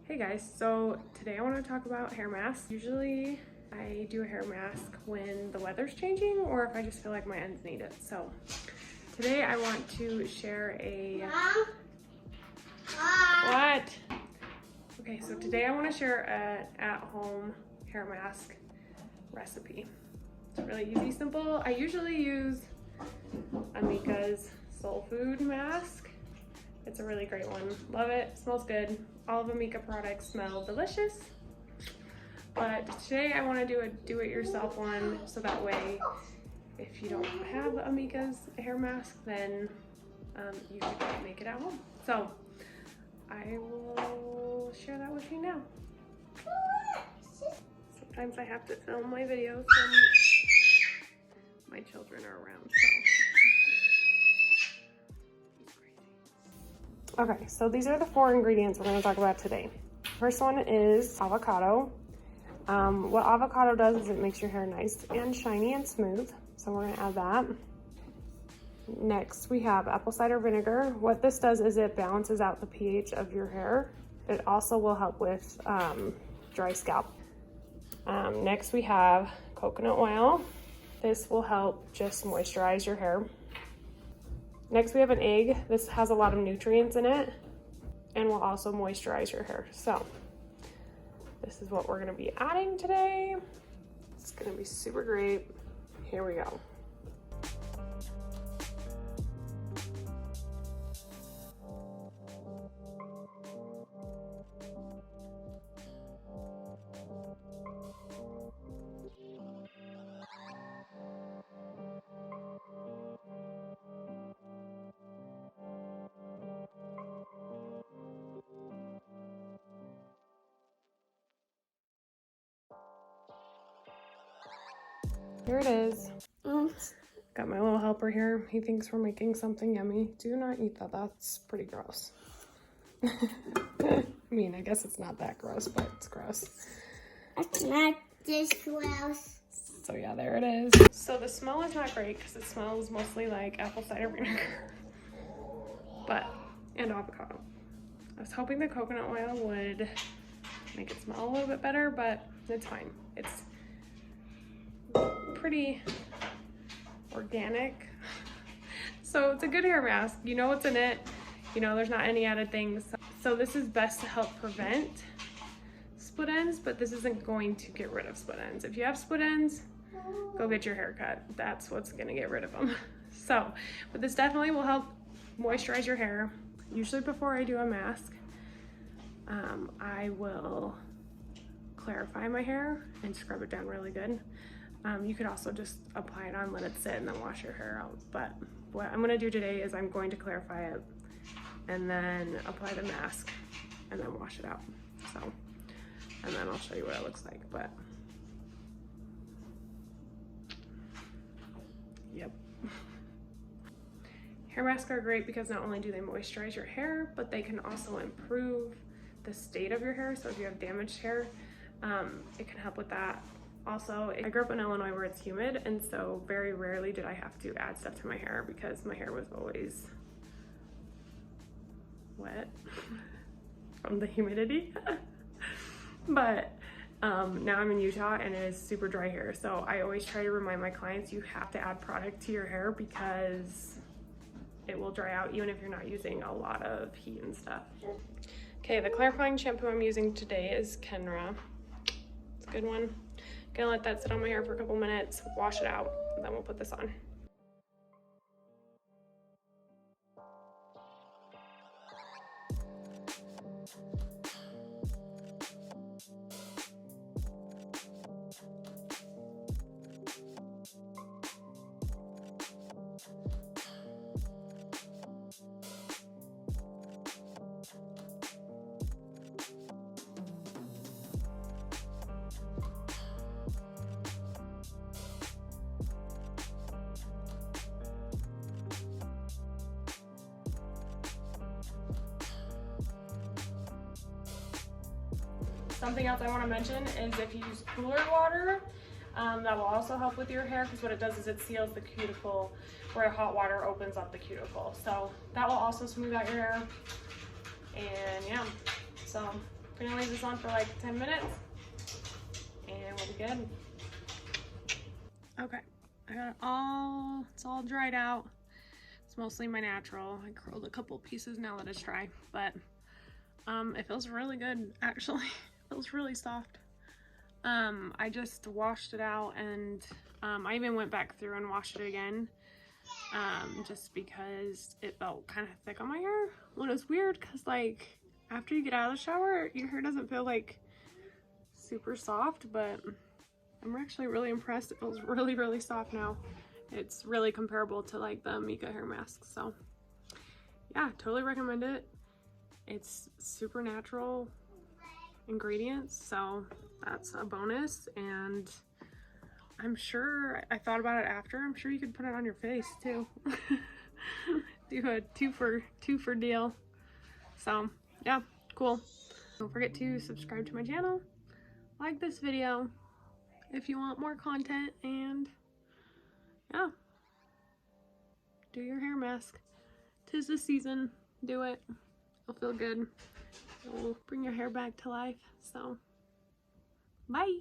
Hey guys, so today I want to talk about hair masks. Usually I do a hair mask when the weather's changing or if I just feel like my ends need it. So today I want to share a... What? Okay, so today I want to share an at-home hair mask recipe. It's really easy, simple. I usually use Amika's Soul Food mask. It's a really great one. Love it, smells good. All of Amika products smell delicious. But today I want to do a do-it-yourself one, so that way if you don't have Amika's hair mask, then you can make it at home. So I will share that with you now. Sometimes I have to film my videos when my children are around. Okay, so these are the 4 ingredients we're going to talk about today. First one is avocado. What avocado does is it makes your hair nice and shiny and smooth. So we're going to add that. Next, we have apple cider vinegar. What this does is it balances out the pH of your hair. It also will help with dry scalp. Next, we have coconut oil. This will help just moisturize your hair. Next, we have an egg. This has a lot of nutrients in it and will also moisturize your hair. So this is what we're gonna be adding today. It's gonna be super great. Here we go. Here it is. Got my little helper here. He thinks we're making something yummy. Do not eat that. That's pretty gross. I mean, I guess it's not that gross, but it's gross. It's not this gross. So yeah, there it is. So the smell is not great because it smells mostly like apple cider vinegar, and avocado. I was hoping the coconut oil would make it smell a little bit better, but it's fine. It's pretty organic. So it's a good hair mask. You know what's in it. You know there's not any added things. So this is best to help prevent split ends, but this isn't going to get rid of split ends. If you have split ends, go get your hair cut. That's what's gonna get rid of them. So, but this definitely will help moisturize your hair. Usually before I do a mask, I will clarify my hair and scrub it down really good. You could also just apply it on, let it sit, and then wash your hair out. But what I'm gonna do today is I'm going to clarify it and then apply the mask and then wash it out. So, and then I'll show you what it looks like, but yep. Hair masks are great because not only do they moisturize your hair, but they can also improve the state of your hair. So if you have damaged hair, it can help with that. Also, I grew up in Illinois where it's humid, and so very rarely did I have to add stuff to my hair because my hair was always wet from the humidity. But now I'm in Utah and it is super dry hair, so I always try to remind my clients you have to add product to your hair because it will dry out even if you're not using a lot of heat and stuff. Okay, the clarifying shampoo I'm using today is Kenra. It's a good one. Gonna let that sit on my hair for a couple minutes, wash it out, and then we'll put this on. Something else I want to mention is if you use cooler water, that will also help with your hair because what it does is it seals the cuticle where hot water opens up the cuticle. So that will also smooth out your hair. And yeah, so We're gonna leave this on for like 10 minutes and we'll be good. Okay, I got it all, it's all dried out. It's mostly my natural. I curled a couple pieces now that it's dry, but it feels really good actually. It feels really soft. I just washed it out and I even went back through and washed it again just because it felt kind of thick on my hair. Well, it's weird because like after you get out of the shower, your hair doesn't feel like super soft, but I'm actually really impressed. It feels really, really soft now. It's really comparable to like the Mika hair mask. So yeah, totally recommend it. It's super natural ingredients, so that's a bonus. And I'm sure, I thought about it after, I'm sure you could put it on your face too. Do a two for deal. So yeah, cool. Don't forget to subscribe to my channel, like this video if you want more content, and yeah, do your hair mask. 'Tis the season, do it. It'll feel good. It will bring your hair back to life. So bye.